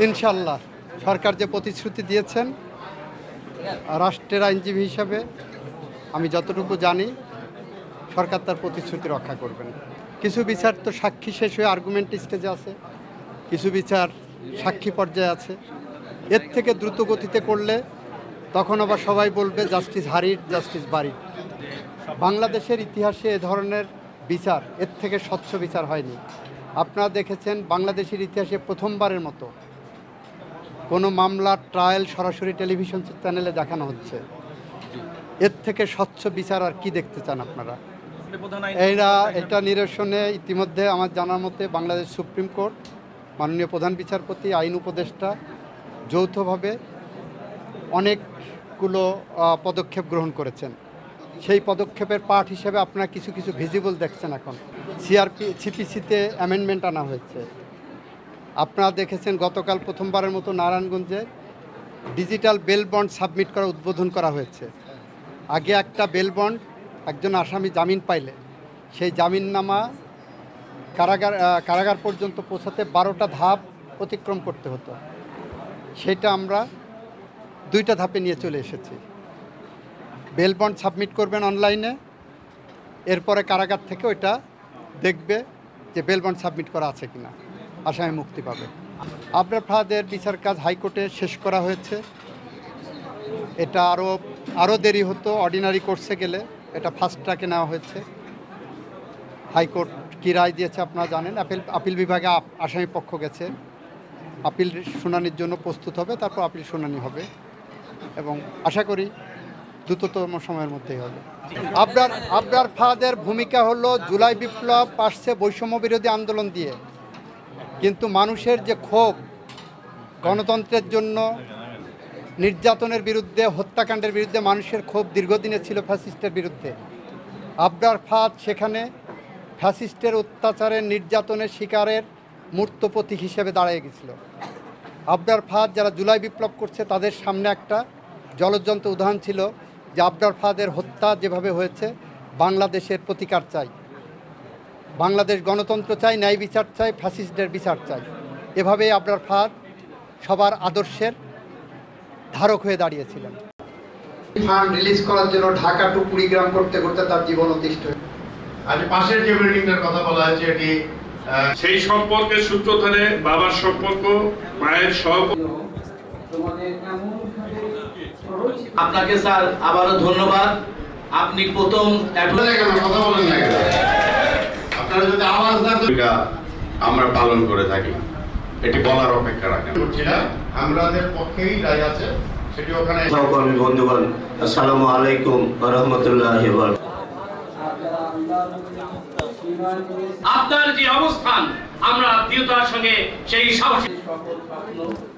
ইনশাল্লাহ সরকার যে প্রতিশ্রুতি দিয়েছেন, রাষ্ট্রের আইনজীবী হিসাবে আমি যতটুকু জানি সরকার তার প্রতিশ্রুতি রক্ষা করবেন। কিছু বিচার তো সাক্ষী শেষ হয়ে আর্গুমেন্ট স্টেজে আছে, কিছু বিচার সাক্ষী পর্যায়ে আছে। এর থেকে দ্রুত গতিতে করলে তখন আবার সবাই বলবে জাস্টিস হারির, জাস্টিস বাড়ির। বাংলাদেশের ইতিহাসে এ ধরনের বিচার, এর থেকে স্বচ্ছ বিচার হয়নি। আপনারা দেখেছেন বাংলাদেশের ইতিহাসে প্রথমবারের মতো কোনো মামলার ট্রায়াল সরাসরি টেলিভিশন চ্যানেলে দেখানো হচ্ছে। এর থেকে স্বচ্ছ বিচার আর কি দেখতে চান আপনারা? এটা নিরসনে ইতিমধ্যে আমার জানার মতে বাংলাদেশ সুপ্রিম কোর্ট, মাননীয় প্রধান বিচারপতি, আইন উপদেষ্টা যৌথভাবে অনেকগুলো পদক্ষেপ গ্রহণ করেছেন। সেই পদক্ষেপের পার্ট হিসেবে আপনারা কিছু কিছু ভিজিবল দেখছেন। এখন সিপিসিতে অ্যামেন্ডমেন্ট আনা হয়েছে। আপনারা দেখেছেন গতকাল প্রথমবারের মতো নারায়ণগঞ্জে ডিজিটাল বেল বন্ড সাবমিট করা উদ্বোধন করা হয়েছে। আগে একটা বেল বন্ড একজন আসামি জামিন পাইলে সেই জামিননামা কারাগার পর্যন্ত পৌঁছাতে 12টা ধাপ অতিক্রম করতে হতো, সেটা আমরা 2টা ধাপে নিয়ে চলে এসেছি। বেল বন্ড সাবমিট করবেন অনলাইনে, এরপরে কারাগার থেকে ওইটা দেখবে যে বেল বন্ড সাবমিট করা আছে কিনা, আসামি মুক্তি পাবে। আবরার ফাহাদের বিচার কাজ হাইকোর্টে শেষ করা হয়েছে। এটা আরও দেরি হতো অর্ডিনারি কোর্সে গেলে, এটা ফাস্ট ট্র্যাকে নেওয়া হয়েছে। হাইকোর্ট কী রায় দিয়েছে আপনারা জানেন। আপিল বিভাগে আসামি পক্ষ গেছে, আপিল শুনানির জন্য প্রস্তুত হবে, তারপর আপিল শুনানি হবে এবং আশা করি দ্রুততম সময়ের মধ্যেই হবে। আবরার ফাহাদের ভূমিকা হলো জুলাই বিপ্লব আসছে বৈষম্য বিরোধী আন্দোলন দিয়ে, কিন্তু মানুষের যে ক্ষোভ, গণতন্ত্রের জন্য, নির্যাতনের বিরুদ্ধে, হত্যাকাণ্ডের বিরুদ্ধে মানুষের ক্ষোভ দীর্ঘদিনে ছিল ফ্যাসিস্টের বিরুদ্ধে। আবরার ফাহাদ সেখানে ফ্যাসিস্টের অত্যাচারের, নির্যাতনের শিকারের মূর্ত প্রতীক হিসেবে দাঁড়িয়ে গেছিল। আবরার ফাহাদ যারা জুলাই বিপ্লব করছে তাদের সামনে একটা জ্বলজ্বন্ত উদাহরণ ছিল যে আবরার ফাহাদের হত্যা যেভাবে হয়েছে, বাংলাদেশের প্রতিকার চাই, বাংলাদেশ গণতন্ত্র চাই, ন্যায় বিচার চাই, ফ্যাসিস্টদের বিচার চাই। এভাবেই আবরার ফাহাদ সবার আদর্শের ধারক হয়ে দাঁড়িয়েছিলেন। ফান্ড রিলিজ করার জন্য ঢাকা টু কুড়িগ্রাম করতে করতে তার জীবন অতিষ্ঠ। আর পাশের যে বিল্ডিংটার কথা বলা হয়েছে, এটি সেই সম্পর্কের সূত্র ধরে বাবার সম্পর্ক, মায়ের সম্পর্ক। আপনাকে স্যার আবারও ধন্যবাদ। আপনি প্রথম কথা বলেন না, আপনারা যদি আওয়াজ না আমরা পালন করে থাকি, এটি বলার অপেক্ষা রাখেন। আমাদের পক্ষেই রায় আছে, সেটি ওখানে। সহকর্মী বন্ধুগণ, আসসালামু আলাইকুম ওয়া রাহমাতুল্লাহি ওয়া বারাকাতুহু। আপনার যে অবস্থান, আমরা আত্মীয়তার সঙ্গে সেই সাহসী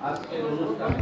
আজকের অনুষ্ঠানে